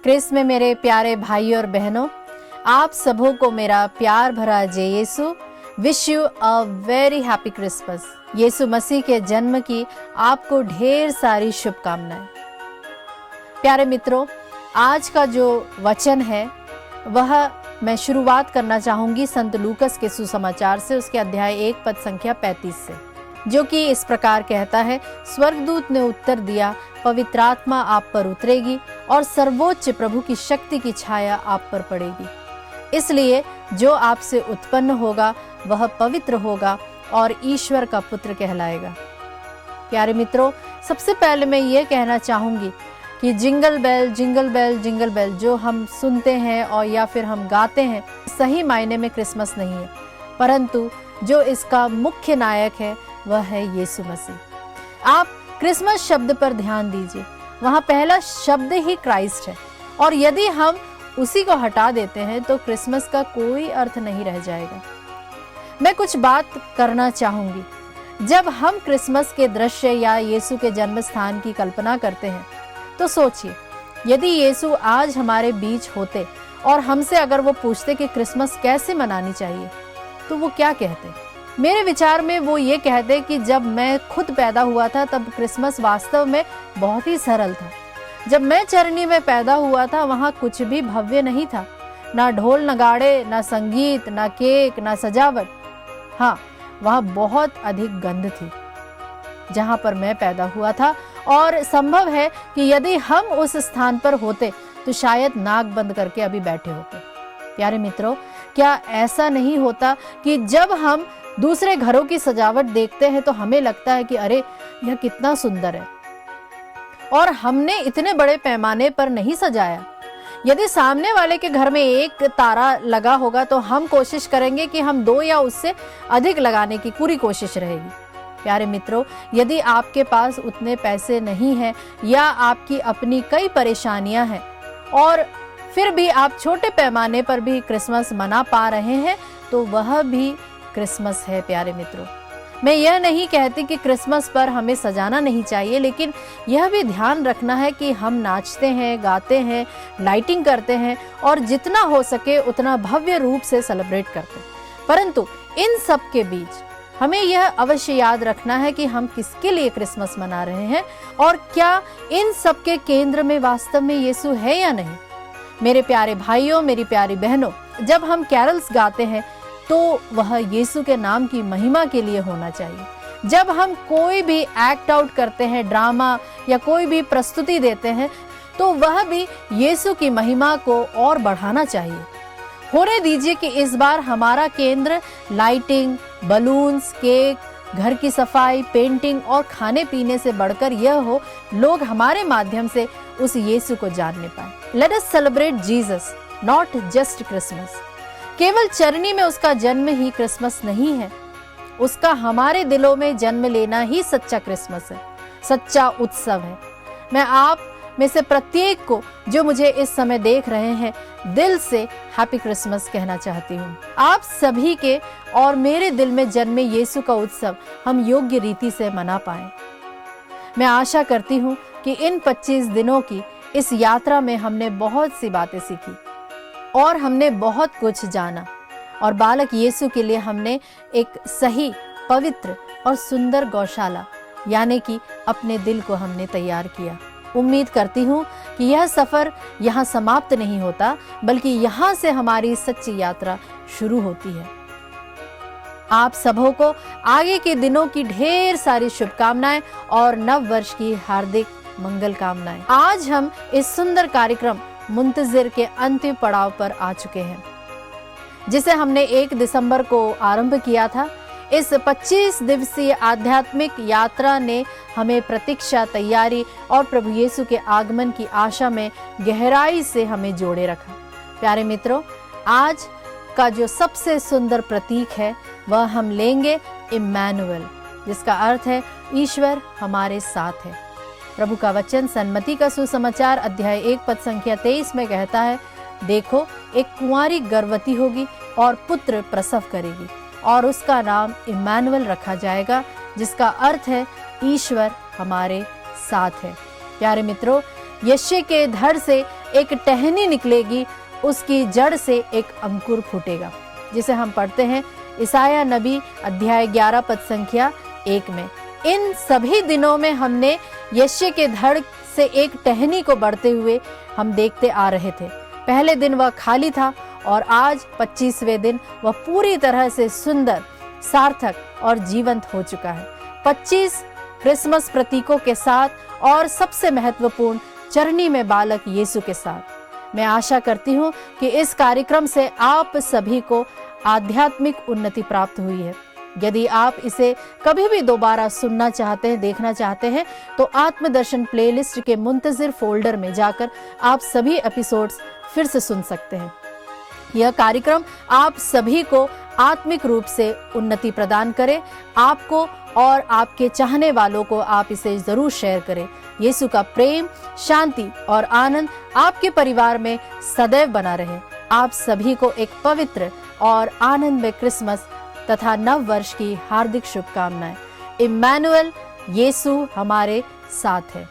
Chris में मेरे प्यारे भाई और बहनों, आप सबों को मेरा प्यार भरा जय Yeshu. Wish you a very happy Christmas. Yeshu Masih के जन्म की आपको ढेर सारी शुभकामनाएं। प्यारे मित्रों, आज का जो वचन है वह मैं शुरुआत करना चाहूंगी संत लूकस के सुसमाचार से, उसके अध्याय 1 पद संख्या 35 से, जो कि इस प्रकार कहता है। स्वर्गदूत ने उत्तर दिया, पवित्र आत्मा आप पर उतरेगी और सर्वोच्च प्रभु की शक्ति की छाया आप पर पड़ेगी। इसलिए जो आपसे उत्पन्न होगा वह पवित्र होगा और ईश्वर का पुत्र कहलाएगा। प्यारे मित्रों, सबसे पहले मैं ये कहना चाहूंगी कि jingle bell jingle bell jingle bell जो हम सुनते हैं और या फिर हम गाते हैं, सही मायने में क्रिसमस नहीं है, परंतु जो इसका मुख्य नायक है वह है यीशु मसीह। आप क्रिसमस शब्द पर ध्यान दीजिए, वहाँ पहला शब्द ही क्राइस्ट है, और यदि हम उसी को हटा देते हैं तो क्रिसमस का कोई अर्थ नहीं रह जाएगा। मैं कुछ बात करना चाहूंगी। जब हम क्रिसमस के दृश्य या यीशु के जन्म स्थान की कल्पना करते हैं तो सोचिए, यदि यीशु आज हमारे बीच होते और हमसे अगर वो पूछते कि क्रिसमस कैसे मनानी चाहिए, तो वो क्या कहते? मेरे विचार में वो ये कहते कि जब मैं खुद पैदा हुआ था तब क्रिसमस वास्तव में बहुत ही सरल था। जब मैं चरनी में पैदा हुआ था वहाँ कुछ भी भव्य नहीं था, ना ढोल नगाड़े, ना संगीत, ना केक, ना सजावट। हाँ, वहाँ बहुत अधिक गंध थी जहाँ पर मैं पैदा हुआ था, और संभव है कि यदि हम उस स्थान पर होते तो शायद नाक बंद करके अभी बैठे होते। प्यारे मित्रों, क्या ऐसा नहीं होता कि जब हम दूसरे घरों की सजावट देखते हैं तो हमें लगता है कि अरे यह कितना सुंदर है, और हमने इतने बड़े पैमाने पर नहीं सजाया। यदि सामने वाले के घर में एक तारा लगा होगा तो हम कोशिश करेंगे कि हम 2 या उससे अधिक लगाने की पूरी कोशिश रहेगी। प्यारे मित्रों, यदि आपके पास उतने पैसे नहीं हैं या आपकी अपनी कई परेशानियां हैं और फिर भी आप छोटे पैमाने पर भी क्रिसमस मना पा रहे हैं, तो वह भी क्रिसमस है। प्यारे मित्रों, मैं यह नहीं कहती कि क्रिसमस पर हमें सजाना नहीं चाहिए, लेकिन यह भी ध्यान रखना है कि हम नाचते हैं, गाते हैं, लाइटिंग करते हैं और जितना हो सके उतना भव्य रूप से सेलिब्रेट करते हैं। परंतु इन सब के बीच हमें यह अवश्य याद रखना है कि हम किसके लिए क्रिसमस मना रहे हैं और क्या इन सब के केंद्र में वास्तव में यीशु है या नहीं। मेरे प्यारे भाइयों, मेरी प्यारी बहनों, जब हम कैरल्स गाते हैं तो वह यीशु के नाम की महिमा के लिए होना चाहिए। जब हम कोई भी एक्ट आउट करते हैं, ड्रामा या कोई भी प्रस्तुति देते हैं, तो वह भी यीशु की महिमा को और बढ़ाना चाहिए। होने दीजिए कि इस बार हमारा केंद्र लाइटिंग, बलून्स, केक, घर की सफाई, पेंटिंग और खाने पीने से बढ़कर यह हो, लोग हमारे माध्यम से उस यीशु को जानने पाए। Let us celebrate Jesus, not just Christmas. केवल चरनी में उसका जन्म ही क्रिसमस नहीं है, उसका हमारे दिलों में जन्म लेना ही सच्चा क्रिसमस है, सच्चा उत्सव है। मैं आप में से प्रत्येक को, जो मुझे इस समय देख रहे हैं, दिल से हैप्पी क्रिसमस कहना चाहती हूँ। आप सभी के और मेरे दिल में जन्मे यीशु का उत्सव हम योग्य रीति से मना पाएं। मैं आशा करती हूँ कि इन 25 दिनों की इस यात्रा में हमने बहुत सी बातें सीखी और हमने बहुत कुछ जाना, और बालक यीशु के लिए हमने एक सही, पवित्र और सुंदर गौशाला यानी कि अपने दिल को हमने तैयार किया। उम्मीद करती हूँ कि यह सफ़र यहाँ समाप्त नहीं होता, बल्कि यहाँ से हमारी सच्ची यात्रा शुरू होती है। आप सबों को आगे के दिनों की ढेर सारी शुभकामनाएं और नव वर्ष की हार्दिक मंगल कामनाएं। आज हम इस सुंदर कार्यक्रम मुंतजिर के अंतिम पड़ाव पर आ चुके हैं, जिसे हमने 1 दिसंबर को आरंभ किया था। इस 25 दिवसीय आध्यात्मिक यात्रा ने हमें प्रतीक्षा, तैयारी और प्रभु यीशु के आगमन की आशा में गहराई से हमें जोड़े रखा। प्यारे मित्रों, आज का जो सबसे सुंदर प्रतीक है वह हम लेंगे इम्मानुएल, जिसका अर्थ है ईश्वर हमारे साथ है। प्रभु का वचन सन्मति का सुसमाचार अध्याय 1 पद संख्या 23 में कहता है, देखो एक कुंवारी गर्भवती होगी और पुत्र प्रसव करेगी और उसका नाम इम्मानुएल रखा जाएगा, जिसका अर्थ है ईश्वर हमारे साथ है। प्यारे मित्रों, यश्य के धड़ से एक टहनी निकलेगी, उसकी जड़ से एक अंकुर फूटेगा, जिसे हम पढ़ते हैं इसाया नबी अध्याय 11 पद संख्या 1 में। इन सभी दिनों में हमने यश्य के धड़ से एक टहनी को बढ़ते हुए हम देखते आ रहे थे। पहले दिन वह खाली था और आज 25वें दिन वह पूरी तरह से सुंदर, सार्थक और जीवंत हो चुका है। 25 क्रिसमस प्रतीकों के साथ और सबसे महत्वपूर्ण चरनी में बालक यीशु के साथ। मैं आशा करती हूँ कि इस कार्यक्रम से आप सभी को आध्यात्मिक उन्नति प्राप्त हुई है। यदि आप इसे कभी भी दोबारा सुनना चाहते हैं, देखना चाहते हैं, तो आत्मदर्शन प्लेलिस्ट के मुंतजिर फोल्डर में जाकर आप सभी एपिसोड्स फिर से सुन सकते हैं। यह कार्यक्रम आप सभी को आत्मिक रूप से उन्नति प्रदान करे। आपको और आपके चाहने वालों को आप इसे जरूर शेयर करें। यीशु का प्रेम, शांति और आनंद आपके परिवार में सदैव बना रहे। आप सभी को एक पवित्र और आनंदमय क्रिसमस तथा नव वर्ष की हार्दिक शुभकामनाएं। इम्मानुएल, यीशु हमारे साथ है।